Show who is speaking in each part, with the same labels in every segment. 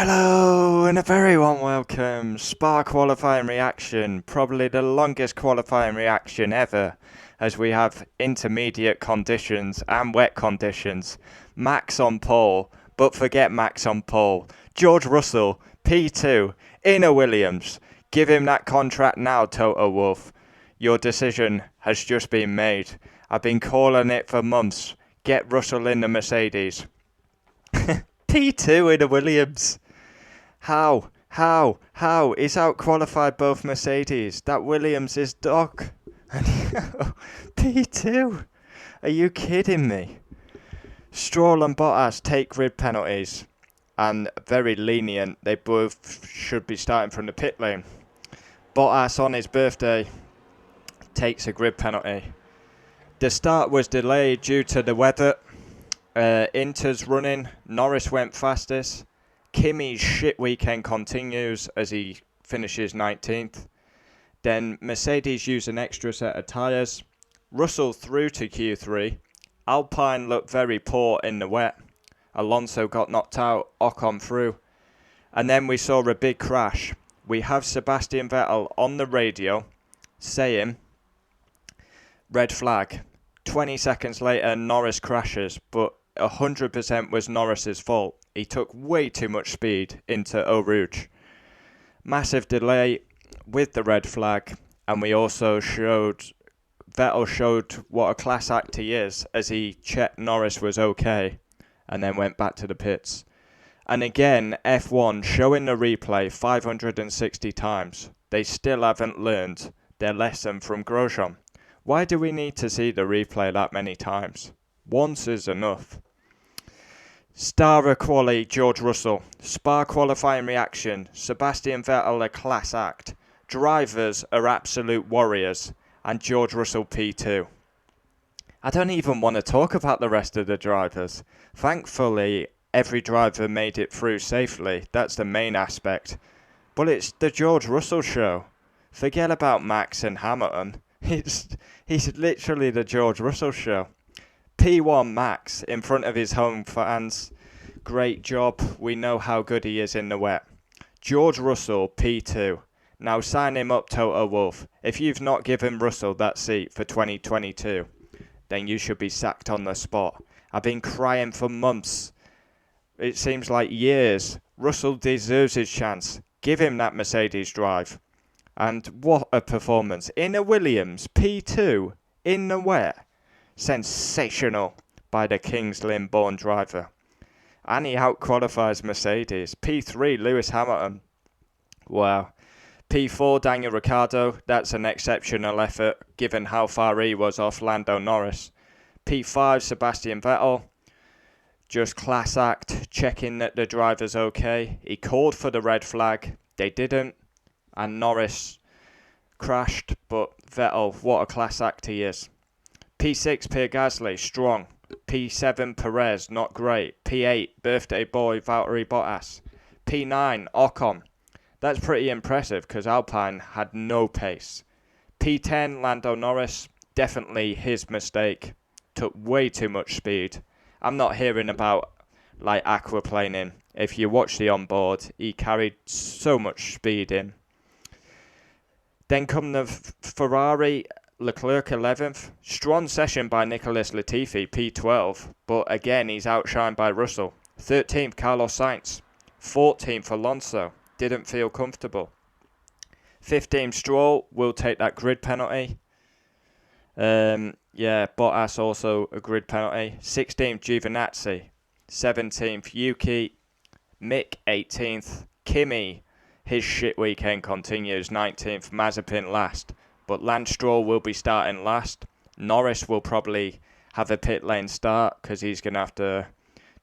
Speaker 1: Hello and a very warm welcome. Spa qualifying reaction, probably the longest qualifying reaction ever, as we have intermediate conditions and wet conditions. Max on pole, but forget Max on pole. George Russell, P2, Inner Williams. Give him that contract now, Toto Wolff. Your decision has just been made. I've been calling it for months. Get Russell in the Mercedes. P2 in a Williams. How? He's out-qualified both Mercedes. That Williams is dog. P2? Are you kidding me? Stroll and Bottas take grid penalties. And very lenient. They both should be starting from the pit lane. Bottas on his birthday takes a grid penalty. The start was delayed due to the weather. Inter's running. Norris went fastest. Kimi's shit weekend continues as he finishes 19th. Then Mercedes used an extra set of tyres. Russell through to Q3. Alpine looked very poor in the wet. Alonso got knocked out. Ocon through. And then we saw a big crash. We have Sebastian Vettel on the radio saying, red flag. 20 seconds later, Norris crashes, but 100% was Norris's fault. He took way too much speed into Eau Rouge. Massive delay with the red flag, and we also Vettel showed what a class act he is as he checked Norris was okay and then went back to the pits. And again, F1 showing the replay 560 times. They still haven't learned their lesson from Grosjean. Why do we need to see the replay that many times? Once is enough. Star quali George Russell. Spa qualifying reaction. Sebastian Vettel a class act. Drivers are absolute warriors. And George Russell P2. I don't even want to talk about the rest of the drivers. Thankfully, every driver made it through safely. That's the main aspect. But it's the George Russell show. Forget about Max and Hamilton. He's literally the George Russell show. P1 Max in front of his home fans. Great job. We know how good he is in the wet. George Russell P2. Now sign him up, Toto Wolff. If you've not given Russell that seat for 2022, then you should be sacked on the spot. I've been crying for months. It seems like years. Russell deserves his chance. Give him that Mercedes drive. And what a performance. Inner Williams, P2, in the wet. Sensational by the Kings Lynn-born driver. And he out-qualifies Mercedes. P3, Lewis Hamilton. Wow. P4, Daniel Ricciardo. That's an exceptional effort, given how far he was off Lando Norris. P5, Sebastian Vettel. Just class act, checking that the driver's okay. He called for the red flag. They didn't. And Norris crashed, but Vettel, what a class act he is. P6, Pierre Gasly, strong. P7, Perez, not great. P8, birthday boy, Valtteri Bottas. P9, Ocon. That's pretty impressive because Alpine had no pace. P10, Lando Norris, definitely his mistake. Took way too much speed. I'm not hearing about like aquaplaning. If you watch the onboard, he carried so much speed in. Then come the Ferrari, Leclerc 11th. Strong session by Nicholas Latifi, P12. But again, he's outshined by Russell. 13th, Carlos Sainz. 14th, Alonso. Didn't feel comfortable. 15th, Stroll will take that grid penalty. Bottas also a grid penalty. 16th, Giovinazzi. 17th, Yuki. Mick, 18th. Kimi. His shit weekend continues. 19th, Mazepin last. But Lance Stroll will be starting last. Norris will probably have a pit lane start because he's going to have to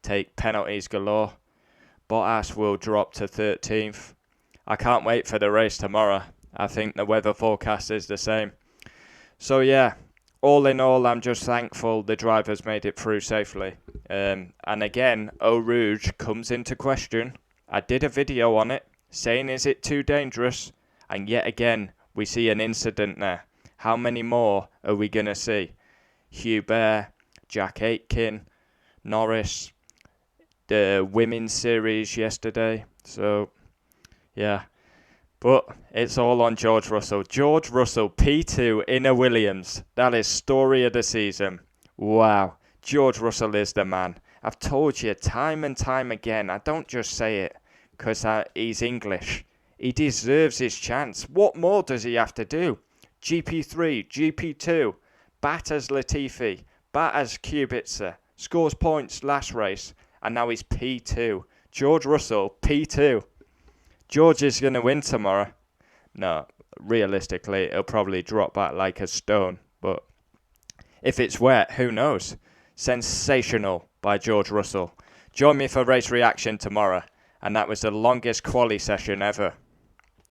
Speaker 1: take penalties galore. Bottas will drop to 13th. I can't wait for the race tomorrow. I think the weather forecast is the same. So yeah, all in all, I'm just thankful the drivers made it through safely. And again, Eau Rouge comes into question. I did a video on it saying, is it too dangerous? And yet again, we see an incident there. How many more are we going to see? Hubert, Jack Aitken, Norris. the women's series yesterday. So, yeah. But it's all on George Russell. George Russell, P2 in a Williams. That is story of the season. Wow. George Russell is the man. I've told you time and time again. I don't just say it because he's English. He deserves his chance. What more does he have to do? GP3, GP2, batters Latifi, batters Kubica, scores points last race, and now he's P2. George Russell, P2. George is going to win tomorrow. No, realistically, he'll probably drop back like a stone. But if it's wet, who knows? Sensational by George Russell. Join me for race reaction tomorrow. And that was the longest quali session ever.